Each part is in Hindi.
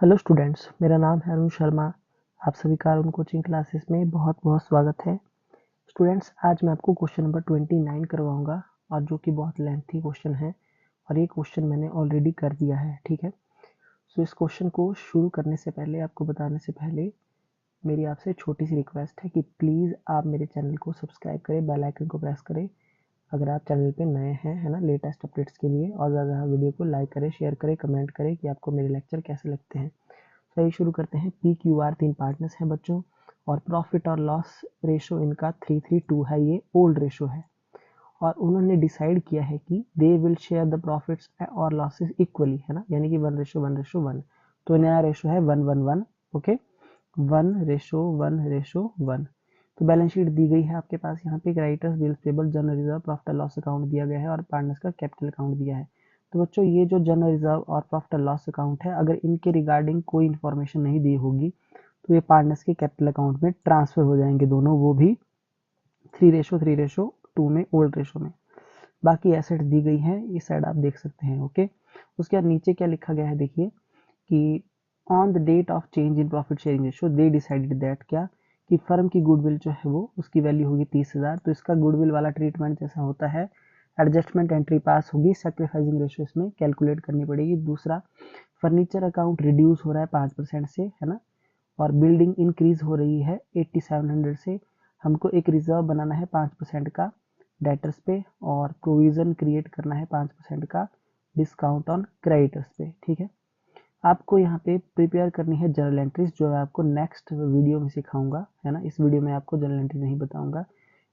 हेलो स्टूडेंट्स, मेरा नाम है अरुण शर्मा। आप सभी का अरुण कोचिंग क्लासेस में बहुत बहुत स्वागत है। स्टूडेंट्स, आज मैं आपको क्वेश्चन नंबर 29 करवाऊंगा और जो कि बहुत लेंथी क्वेश्चन है और ये क्वेश्चन मैंने ऑलरेडी कर दिया है। ठीक है, सो इस क्वेश्चन को शुरू करने से पहले, आपको बताने से पहले मेरी आपसे छोटी सी रिक्वेस्ट है कि प्लीज़ आप मेरे चैनल को सब्सक्राइब करें, बेल आइकन को प्रेस करें अगर आप चैनल पे नए हैं, है ना, लेटेस्ट अपडेट्स के लिए। और ज़्यादा वीडियो को लाइक करें, शेयर करें, कमेंट करें कि आपको मेरे लेक्चर कैसे लगते हैं। चलिए शुरू करते हैं। पी क्यू आर 3 पार्टनर्स हैं बच्चों, और प्रॉफिट और लॉस रेशो इनका 3:3:2 है। ये ओल्ड रेशो है और उन्होंने डिसाइड किया है कि they will share the profits और लॉसेस इक्वली, है ना, यानी कि 1:1:1। तो नया रेशो है 1:1:1। ओके, 1:1:1। तो बैलेंस शीट दी गई है आपके पास। यहाँ पे creditors, bills payable, general reserve, profit and loss account दिया गया है और पार्टनर्स का कैपिटल अकाउंट दिया है। तो बच्चों, ये जो जनरल रिजर्व और प्रॉफिट एंड लॉस अकाउंट है, अगर इनके रिगार्डिंग कोई इन्फॉर्मेशन नहीं दी होगी तो ये पार्टनर्स के कैपिटल अकाउंट में ट्रांसफर हो जाएंगे दोनों, वो भी 3:3:2 में, ओल्ड रेशो में। बाकी एसेट्स दी गई हैं, इस साइड आप देख सकते हैं। ओके, उसके बाद नीचे क्या लिखा गया है देखिए कि on the date of change in profit sharing ratio they decided that, क्या कि फर्म की गुडविल जो है वो उसकी वैल्यू होगी 30,000। तो इसका गुडविल वाला ट्रीटमेंट जैसा होता है, एडजस्टमेंट एंट्री पास होगी, सेक्रीफाइसिंग रेशियो इसमें कैलकुलेट करनी पड़ेगी। दूसरा, फर्नीचर अकाउंट रिड्यूस हो रहा है 5% से, है ना, और बिल्डिंग इंक्रीज हो रही है 8700 से। हमको एक रिजर्व बनाना है 5% का डेटर्स पे, और प्रोविजन क्रिएट करना है 5% का डिस्काउंट ऑन क्रेडिटर्स पे। ठीक है, आपको यहाँ पे प्रिपेयर करनी है जर्नल एंट्रीज, जो मैं आपको नेक्स्ट वीडियो में सिखाऊंगा, है ना। इस वीडियो में आपको जर्नल एंट्री नहीं बताऊंगा।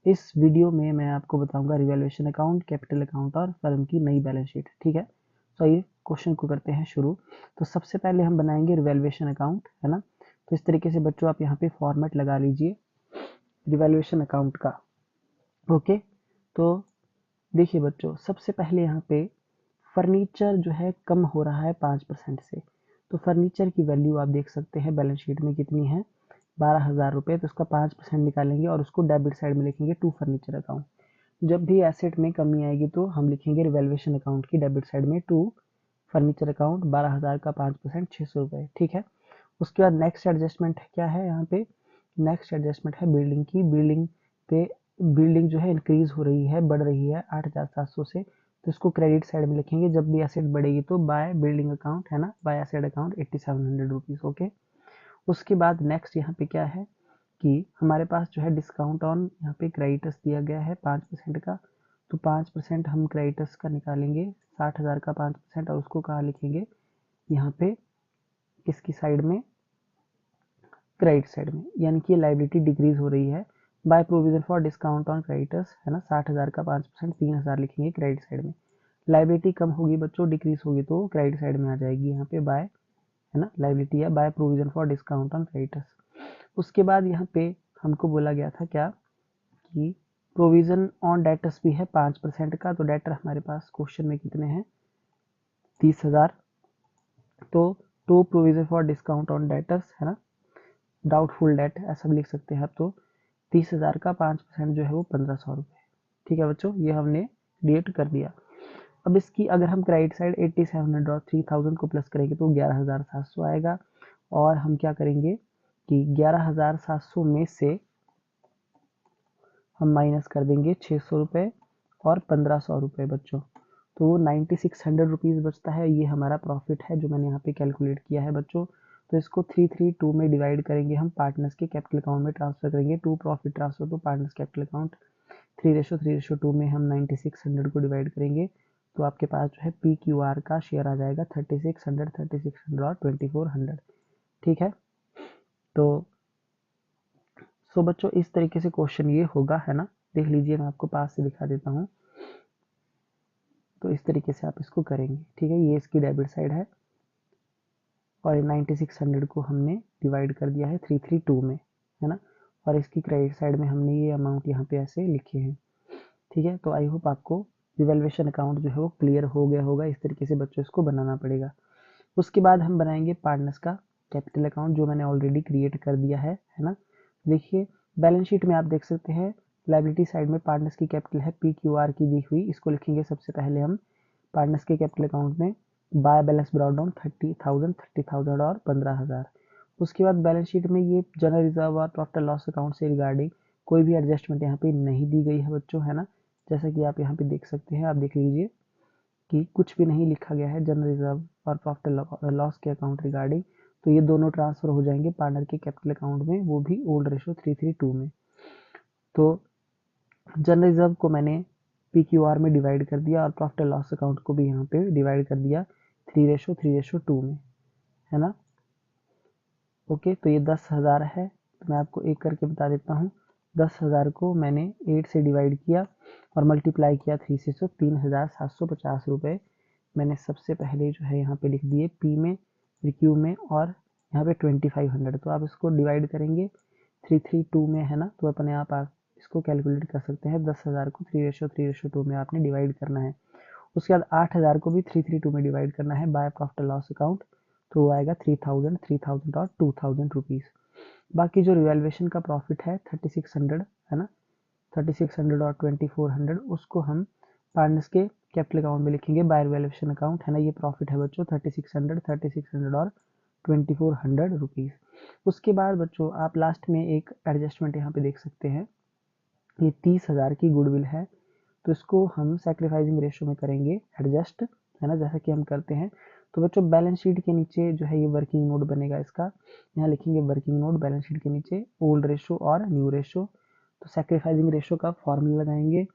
इस वीडियो में मैं आपको बताऊंगा रिवैल्यूएशन अकाउंट, कैपिटल अकाउंट और फर्म की नई बैलेंस शीट। ठीक है, तो ये क्वेश्चन को करते हैं शुरू। तो सबसे पहले हम बनाएंगे रिवैल्यूएशन अकाउंट, है ना। तो इस तरीके से बच्चों आप यहाँ पे फॉर्मेट लगा लीजिए रिवैल्यूएशन अकाउंट का। ओके, तो देखिए बच्चों, सबसे पहले यहाँ पे फर्नीचर जो है कम हो रहा है 5% से। तो फर्नीचर की वैल्यू आप देख सकते हैं बैलेंस शीट में कितनी है, 12,000 रुपये। तो उसका 5% निकालेंगे और उसको डेबिट साइड में लिखेंगे टू फर्नीचर अकाउंट। जब भी एसेट में कमी आएगी तो हम लिखेंगे रिवैल्यूएशन अकाउंट की डेबिट साइड में टू फर्नीचर अकाउंट, 12,000 का 5% 600 रुपये। ठीक है, उसके बाद नेक्स्ट एडजस्टमेंट क्या है यहाँ पे, नेक्स्ट एडजस्टमेंट है बिल्डिंग की। बिल्डिंग पे बिल्डिंग जो है इंक्रीज हो रही है, बढ़ रही है 8,700 से। तो इसको क्रेडिट साइड में लिखेंगे। जब भी एसेट बढ़ेगी तो बाय बिल्डिंग अकाउंट, है ना, bye asset account 8700 rupees. Okay, उसके बाद नेक्स्ट यहाँ पे क्या है कि हमारे पास जो है डिस्काउंट ऑन यहाँ पे क्रेडिटर्स दिया गया है 5% का। तो 5% हम क्रेडिटर्स का निकालेंगे, 60,000 का 5%, और उसको कहाँ लिखेंगे, यहाँ पे किसकी साइड में, क्रेडिट साइड में, यानी कि लाइबिलिटी डिक्रीज हो रही है by provision for discount on creditors, है ना। 60,000 का 5%, 3,000 लिखेंगे क्रेडिट साइड में। लाइबिलिटी कम होगी बच्चों, डिक्रीज होगी, तो क्रेडिट साइड में आ जाएगी यहाँ पे बाय, है ना, लाइबिलिटी है by provision for discount on creditors. उसके बाद यहाँ पे हमको बोला गया था क्या कि प्रोविजन ऑन डेटर्स भी है 5% का। तो डेटर हमारे पास क्वेश्चन में कितने हैं, 30,000। तो to provision for discount on debtors, है ना, डाउटफुल डेट ऐसा भी लिख सकते हैं आप। तो 30,000 का 5% जो है वो 1,500 रुपये। ठीक है बच्चों, ये हमने क्रिएट कर दिया। अब इसकी अगर हम क्रेडिट साइड 8700 और 3000 को प्लस करेंगे तो 11,700 आएगा। और हम क्या करेंगे कि 11,700 में से हम माइनस कर देंगे 600 रुपये और 1,500 रुपये बच्चों। तो वो 9600 रुपीज़ बचता है। ये हमारा प्रॉफिट है जो मैंने यहाँ पे कैलकुलेट किया है बच्चों। तो इसको 3:3:2 में डिवाइड करेंगे, हम पार्टनर्स के कैपिटल अकाउंट में ट्रांसफर करेंगे। To profit transfer to partners capital account, 3:3:2 में हम 9600 को डिवाइड करेंगे। तो आपके पास जो है पी क्यू आर का शेयर आ जाएगा 3600 और 2400। ठीक है, तो बच्चों इस तरीके से क्वेश्चन ये होगा, है ना। देख लीजिए, मैं आपको पास से दिखा देता हूँ। तो इस तरीके से आप इसको करेंगे। ठीक है, ये इसकी डेबिट साइड है और 9600 को हमने डिवाइड कर दिया है 3:3:2 में, है ना। और इसकी क्रेडिट साइड में हमने ये अमाउंट यहाँ पे ऐसे लिखे हैं। ठीक है, तो आई होप आपको रिवैल्यूएशन अकाउंट जो है वो क्लियर हो गया होगा। इस तरीके से बच्चों इसको बनाना पड़ेगा। उसके बाद हम बनाएंगे पार्टनर्स का कैपिटल अकाउंट, जो मैंने ऑलरेडी क्रिएट कर दिया है ना। देखिए, बैलेंस शीट में आप देख सकते हैं लाइबिलिटी साइड में पार्टनर्स की कैपिटल है पी क्यू आर की दी हुई। इसको लिखेंगे सबसे पहले हम पार्टनर्स के कैपिटल अकाउंट में बाय बैलेंस ब्रॉट डाउन 30,000 और 15,000। उसके बाद बैलेंस शीट में ये जनरल रिजर्व और प्रॉफिट लॉस अकाउंट से रिगार्डिंग कोई भी एडजस्टमेंट यहाँ पे नहीं दी गई है बच्चों, है ना। जैसा कि आप यहाँ पे देख सकते हैं, आप देख लीजिए कि कुछ भी नहीं लिखा गया है जनरल रिजर्व और प्रॉफिट लॉस के अकाउंट रिगार्डिंग। तो ये दोनों ट्रांसफर हो जाएंगे पार्टनर के कैपिटल अकाउंट में, वो भी ओल्ड रेशो 332 में। तो जनरल रिजर्व को मैंने PQR में डिवाइड कर दिया और प्रॉफिट लॉस अकाउंट को भी यहाँ पे डिवाइड कर दिया 3:3:2 में, है ना। ओके, तो ये 10,000 है। तो मैं आपको एक करके बता देता हूँ। 10,000 को मैंने 8 से डिवाइड किया और मल्टीप्लाई किया 3 से, तो 3,750 रुपये मैंने सबसे पहले जो है यहाँ पे लिख दिए P में, फिर Q में, और यहाँ पे 2500। तो आप इसको डिवाइड करेंगे 332 में, है ना। तो अपने आप इसको कैलकुलेट कर सकते हैं। 10,000 को 3:3:2 में आपने डिवाइड करना है। उसके बाद 8,000 को भी 332 में डिवाइड करना है बाय प्रॉफिट लॉस अकाउंट। तो वो आएगा 3,000, 3,000 और 2,000 रुपीज़। बाकी जो रिवैल्यूएशन का प्रॉफिट है 3600, है ना, 3600 और 2400, उसको हम पार्टनर्स के कैपिटल अकाउंट में लिखेंगे बाय रिवैल्यूएशन अकाउंट, है ना। ये प्रॉफिट है बच्चों 3600 और 2400 रुपीज़। उसके बाद बच्चों आप लास्ट में एक एडजस्टमेंट यहाँ पे देख सकते हैं, ये 30,000 की गुडविल है। तो इसको हम सैक्रिफाइसिंग रेशो में करेंगे एडजस्ट, है ना, जैसा कि हम करते हैं। तो बच्चों बैलेंस शीट के नीचे जो है ये वर्किंग नोट बनेगा इसका, यहाँ लिखेंगे वर्किंग नोट बैलेंस शीट के नीचे ओल्ड रेशो और न्यू रेशो। तो सैक्रिफाइसिंग रेशो का फॉर्मूला लगाएंगे,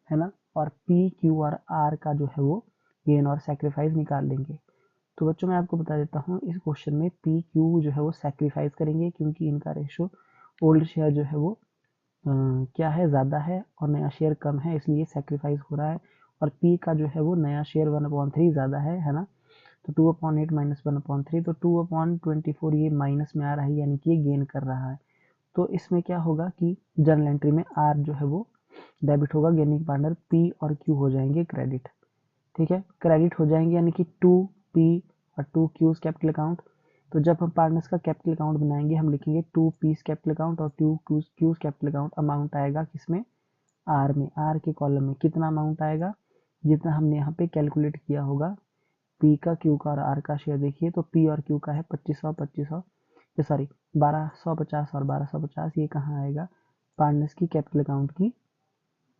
है ना, और P, Q और R का जो है वो गेन और सैक्रिफाइस निकाल लेंगे। तो बच्चों मैं आपको बता देता हूँ, इस क्वेश्चन में P, Q जो है वो सैक्रिफाइस करेंगे क्योंकि इनका रेशो ओल्ड शेयर जो है वो क्या है, ज़्यादा है और नया शेयर कम है, इसलिए सैक्रिफाइस हो रहा है। और P का जो है वो नया शेयर 1/3 ज़्यादा है ना। तो 2/8 माइनस 1/3, तो 2/24 ये माइनस में आ रहा है, यानी कि ये गेन कर रहा है। तो इसमें क्या होगा कि जर्नल एंट्री में R जो है वो डेबिट होगा, गेनिंग पार्टनर P और Q हो जाएंगे क्रेडिट। ठीक है, क्रेडिट हो जाएंगे, यानी कि 2P और 2Q's कैपिटल अकाउंट। तो जब हम पार्टनर्स का कैपिटल अकाउंट बनाएंगे हम लिखेंगे 2P's कैपिटल अकाउंट और 2Q's कैपिटल अकाउंट। अमाउंट आएगा किसमें, आर में, आर के कॉलम में कितना अमाउंट आएगा, जितना हमने यहाँ पे कैलकुलेट किया होगा। पी का, क्यू का और आर का शेयर देखिए, तो पी और क्यू का है 2500 2500, सॉरी 1250 और 1250। ये कहाँ आएगा, पार्टनर्स की कैपिटल अकाउंट की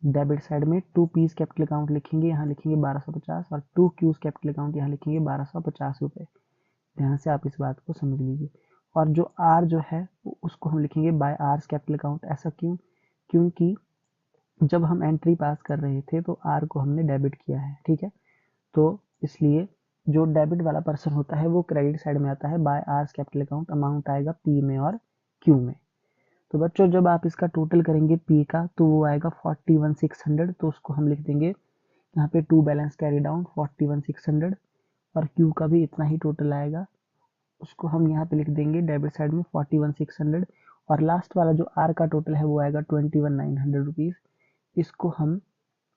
डेबिट साइड में 2P's कैपिटल अकाउंट लिखेंगे, यहाँ लिखेंगे 1250, और 2Q's कैपिटल अकाउंट यहाँ लिखेंगे 1250 रुपये। ध्यान से आप इस बात को समझ लीजिए। और जो आर जो है उसको हम लिखेंगे बाय आर्स कैपिटल अकाउंट। ऐसा क्यों, क्योंकि जब हम एंट्री पास कर रहे थे तो आर को हमने डेबिट किया है, ठीक है। तो इसलिए जो डेबिट वाला पर्सन होता है वो क्रेडिट साइड में आता है, by R's capital account. Amount आएगा पी में और क्यू में। तो बच्चों जब आप इसका टोटल करेंगे पी का तो वो आएगा 41,600। तो उसको हम लिख देंगे यहाँ पे टू बैलेंस कैरी डाउन 41,600, और क्यू का भी इतना ही टोटल आएगा, उसको हम यहाँ पे लिख देंगे डेबिट साइड में 41,600। और लास्ट वाला जो आर का टोटल है वो आएगा 21,900 रुपीज़। इसको हम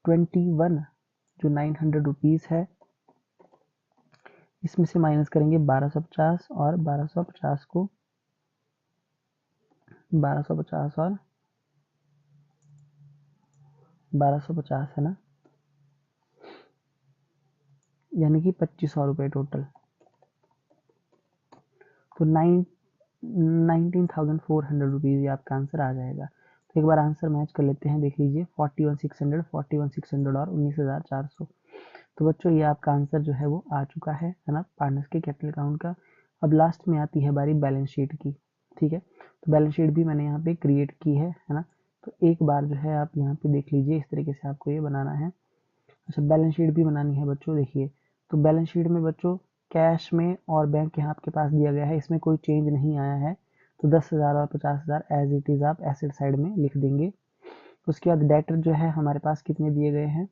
21 जो 900 रुपीज़ है इसमें से माइनस करेंगे 1250, और 1250 को 1250 और 1250 है ना, यानी कि 2500 रुपये टोटल। तो 19,400 रुपीज़ ये आपका आंसर आ जाएगा। तो एक बार आंसर मैच कर लेते हैं, देख लीजिए 41,600 और 19,400। तो बच्चों ये आपका आंसर जो है वो आ चुका है ना, पार्टनर्स के कैपिटल अकाउंट का। अब लास्ट में आती है बारी बैलेंस शीट की, ठीक है। तो बैलेंस शीट भी मैंने यहाँ पे क्रिएट की है ना। तो एक बार जो है आप यहाँ पे देख लीजिए, इस तरीके से आपको ये बनाना है। अच्छा, बैलेंस शीट भी बनानी है बच्चों, देखिए। तो बैलेंस शीट में बच्चों कैश में और बैंक यहाँ आपके पास दिया गया है, इसमें कोई चेंज नहीं आया है। तो 10,000 और 50,000 एज इट इज़ आप एसेट साइड में लिख देंगे। उसके बाद डेटर जो है हमारे पास कितने दिए गए हैं,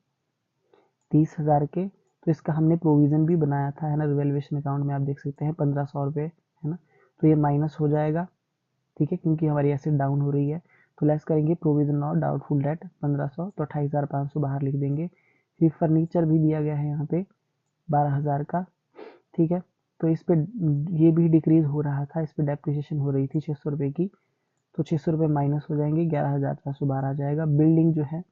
30,000 के। तो इसका हमने प्रोविज़न भी बनाया था, है ना, रिवैल्यूएशन अकाउंट में आप देख सकते हैं 1,500 रुपये, है ना। तो ये माइनस हो जाएगा, ठीक है, क्योंकि हमारी एसेट डाउन हो रही है। तो लेस करेंगे प्रोविज़न और डाउटफुल डेट 1,500, तो 28,500 बाहर लिख देंगे। फिर फर्नीचर भी दिया गया है यहाँ पे 12,000 का, ठीक है। तो इस पे ये भी डिक्रीज हो रहा था, इस पे डेप्रिसिएशन हो रही थी 600 रुपये की। तो 600 रुपये माइनस हो जाएंगे, 11,400 बाहर आ जाएगा। बिल्डिंग जो है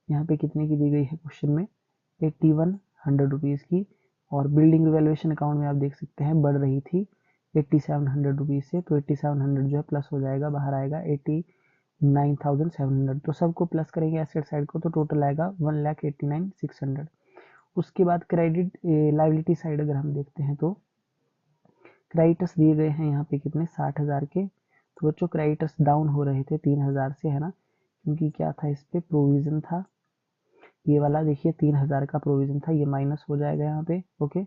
यहाँ पे कितने की दी गई है क्वेश्चन में, 8100 रुपीज़ की। और बिल्डिंग रिवैल्यूएशन अकाउंट में आप देख सकते हैं बढ़ रही थी 8700 रुपीज़ से, तो 8700 जो है प्लस हो जाएगा, बाहर आएगा 89,700। तो सबको प्लस करेंगे एसेट साइड को, तो टोटल आएगा 1,89,600। उसके बाद क्रेडिट लाइबिलिटी साइड अगर हम देखते हैं तो क्रेडिटर्स दिए गए हैं यहाँ पे कितने 60,000 के। तो बच्चों क्रेडिटर्स डाउन हो रहे थे 3,000 से, है ना, क्योंकि क्या था इस पे प्रोविजन था, ये वाला देखिए 3,000 का प्रोविजन था, ये माइनस हो जाएगा यहाँ पे। ओके,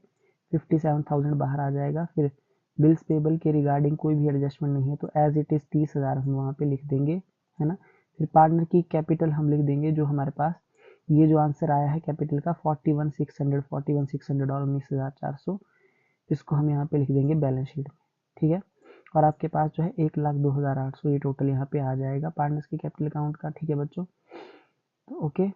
57,000 बाहर आ जाएगा। फिर बिल्स पेबल के रिगार्डिंग कोई भी एडजस्टमेंट नहीं है, तो एज इट इज़ 30,000 हम वहाँ पे लिख देंगे, है ना। फिर पार्टनर की कैपिटल हम लिख देंगे, जो हमारे पास ये जो आंसर आया है कैपिटल का 41,600 और 19,400, इसको हम यहाँ पे लिख देंगे बैलेंस शीट में, ठीक है। और आपके पास जो है 1,02,800 ये टोटल यहाँ पे आ जाएगा पार्टनर्स के कैपिटल अकाउंट का, ठीक है बच्चों। तो ओके,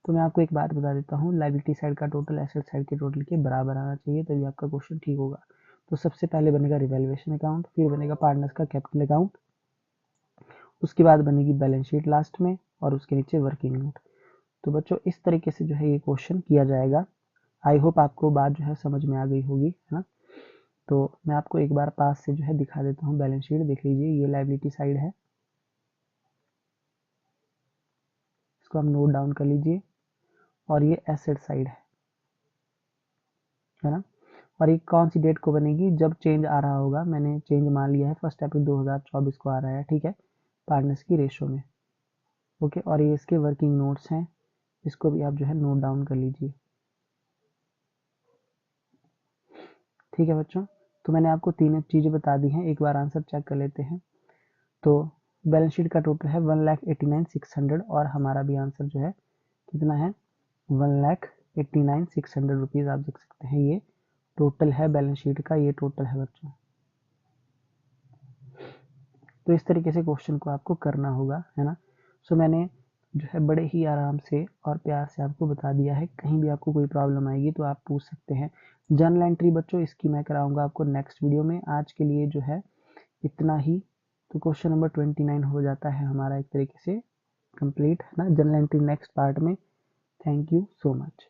तो मैं आपको एक बात बता देता हूँ, लाइबिलिटी साइड का टोटल एसेट साइड के टोटल के बराबर आना चाहिए, तभी आपका क्वेश्चन ठीक होगा। तो सबसे पहले बनेगा रिवैल्यूएशन अकाउंट, फिर बनेगा पार्टनर्स का कैपिटल अकाउंट, उसके बाद बनेगी बैलेंस शीट लास्ट में, और उसके नीचे वर्किंग नोट। तो बच्चों इस तरीके से जो है ये क्वेश्चन किया जाएगा। आई होप आपको बात जो है समझ में आ गई होगी, है ना। तो मैं आपको एक बार पास से जो है दिखा देता हूँ बैलेंस शीट, देख लीजिए, ये लाइबिलिटी साइड है, इसको हम नोट डाउन कर लीजिए, और ये एसेट साइड है ना। और ये कौन सी डेट को बनेगी, जब चेंज आ रहा होगा, मैंने चेंज मान लिया है 1 अप्रैल 2024 को आ रहा है, ठीक है, पार्टनर्स की रेशो में। ओके, और ये इसके वर्किंग नोट्स हैं, इसको भी आप जो है नोट डाउन कर लीजिए, ठीक है बच्चों। तो मैंने आपको तीन चीज़ें बता दी हैं, एक बार आंसर चेक कर लेते हैं। तो बैलेंस शीट का टोटल है 1,89,600, और हमारा भी आंसर जो है कितना है 1,89,600 रुपीज़, आप देख सकते हैं ये टोटल है बैलेंस शीट का, ये टोटल है बच्चों। तो इस तरीके से क्वेश्चन को आपको करना होगा, है ना। सो मैंने जो है बड़े ही आराम से और प्यार से आपको बता दिया है, कहीं भी आपको कोई प्रॉब्लम आएगी तो आप पूछ सकते हैं। जर्नल एंट्री बच्चों इसकी मैं कराऊंगा आपको नेक्स्ट वीडियो में, आज के लिए जो है इतना ही। तो क्वेश्चन नंबर 29 हो जाता है हमारा एक तरीके से कंप्लीट, है ना, जर्नल एंट्री नेक्स्ट पार्ट में। Thank you so much.